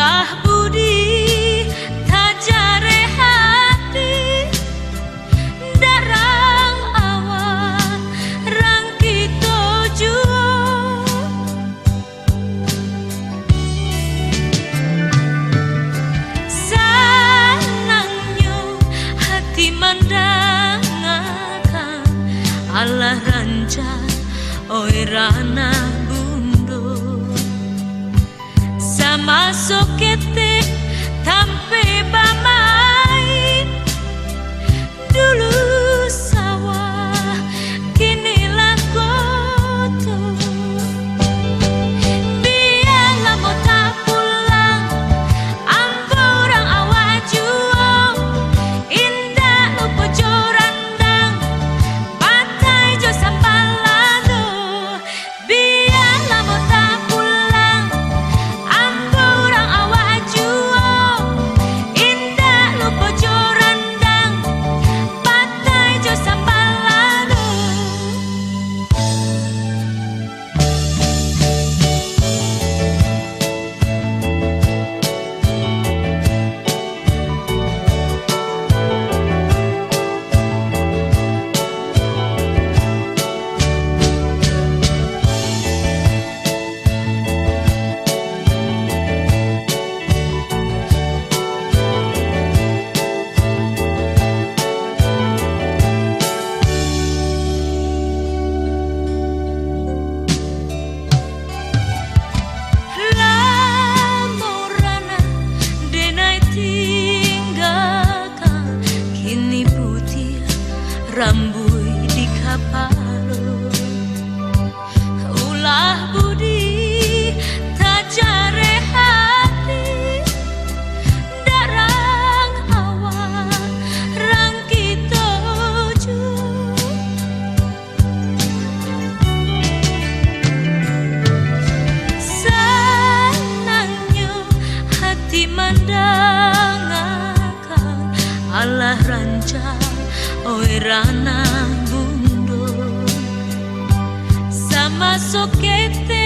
ulah budi tajare hati darang awak rang kita juo sanangnya hati mandangakan Allah rancang oi rana sama sokete tampe bamai dulu sawah kini lakoto biarlah mau tak pulang amporang awak juo indah lupa jorandang pantai jo sambalado biarlah mau tak pulang amporang awak juo indah lupa jorandang pantai jo sambalado Lamorana denai tinggalkan kini putih rambui di kapalo ulah budi tajare hati darang awak rang kita juo sanangnya hati mandangakan Allah rancang oi rana bundut sama sokete